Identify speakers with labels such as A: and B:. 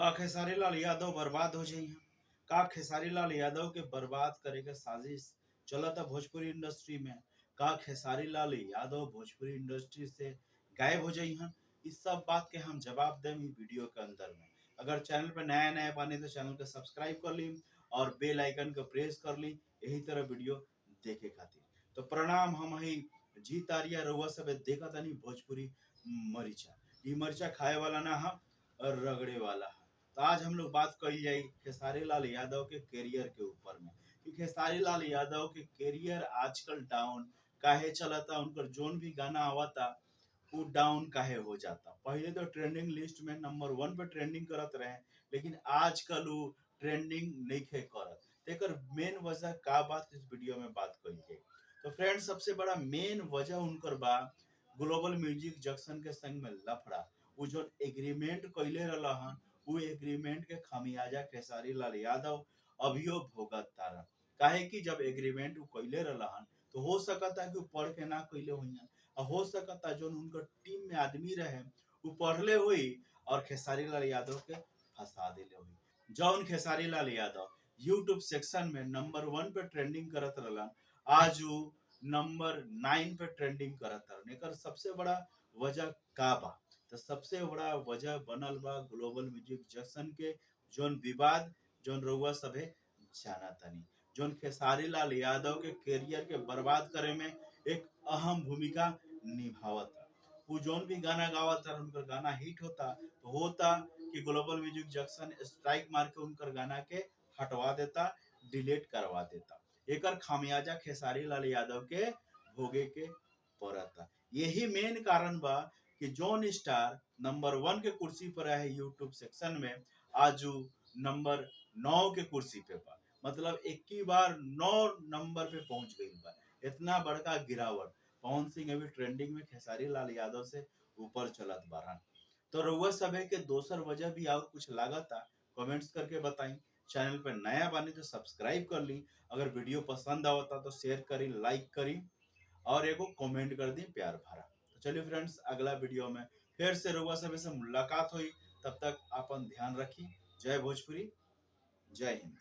A: का खेसारी लाल यादव बर्बाद हो जाइए। का खेसारी लाल यादव के बर्बाद करे के साजिश चलता भोजपुरी इंडस्ट्री में। का खेसारी लाल यादव भोजपुरी इंडस्ट्री से गायब हो जाइए। इस सब बात के हम जवाब दें वीडियो के अंदर में। अगर चैनल पे नया नया बने तो चैनल को सब्सक्राइब कर ली और बेल आइकन को प्रेस कर ली यही तरह वीडियो देखे खातिर। तो प्रणाम, हम ही जीत आर्या रउआ सब देखा तनी भोजपुरी मरीचा। ई मरीचा खाए वाला ना हम और रगड़े वाला है। तो आज हम लोग बात कही जाए खेसारी लाल यादव के कैरियर के ऊपर में कि खेसारी लाल यादव के कैरियर आजकल डाउन काहे चलता। उनकर जोन भी गाना आवता वो डाउन काहे हो जाता। पहले तो ट्रेंडिंग लिस्ट में नंबर 1 पे ट्रेंडिंग करत रहे, लेकिन आजकल वो ट्रेंडिंग नहीं करत। तेकर मेन वजह का बात इस वीडियो में बात कही जाए। तो फ्रेंड्स, सबसे बड़ा मेन वजह उनकर बा ग्लोबल म्यूजिक जंक्शन के संग में लफड़ा। वो जो एग्रीमेंट कैले रहन वो एग्रीमेंट के खामियाजा खेसारी लाल यादव अभियो भोगत तारन। काहे कि जब एग्रीमेंट वो कैले रहन तो हो सकता कि वो पढ़ के ना कैले हुई, हो सकता जो उनकर टीम में आदमी रहे वो पढ़ले हुई और खेसारी लाल यादव के फंसा दिले हुई। जौन खेसारी लाल यादव यूट्यूब सेक्शन में नंबर 1 पे ट्रेंडिंग करत रहलन, आज वो नंबर 9 पे ट्रेंडिंग करत रहन। एकर सबसे बड़ा वजह का बा? तो सबसे बड़ा वजह बनल बा ग्लोबल म्यूजिक जंक्शन के जोन विवाद, जोन रउआ सभे जाना तनी, जोन खेसारी लाल यादव के कैरियर के बर्बाद करे में एक अहम भूमिका निभावता। वो जोन भी गाना गावता उनकर गाना हिट होता तो होता कि ग्लोबल म्यूजिक जंक्शन स्ट्राइक मार के उनकर गाना के हटवा देता, डिलीट करवा देता। एकर खामियाजा खेसारी लाल यादव के भोगे के पड़ता। यही मेन कारण बा कि जोन स्टार नंबर 1 के कुर्सी पर है यूट्यूब सेक्शन में, आज नंबर 9 के कुर्सी पे बा। मतलब एक ही बार 9 नंबर पे पहुंच गई बा। इतना बड़का गिरावट। पवन सिंह अभी ट्रेंडिंग में खेसारी लाल यादव से ऊपर चलत बारन। तो रउआ सभे के दोसर वजह भी और कुछ लागता कमेंट्स करके बताई। चैनल पे नया बानी तो सब्सक्राइब कर ली। अगर वीडियो पसंद आवता तो शेयर करी, लाइक करी और एगो कमेंट कर दी प्यार भरा। तो चलिए फ्रेंड्स, अगला वीडियो में फिर से रउआ सभे से मुलाकात हुई। तब तक अपन ध्यान रखी। जय भोजपुरी, जय हिंद।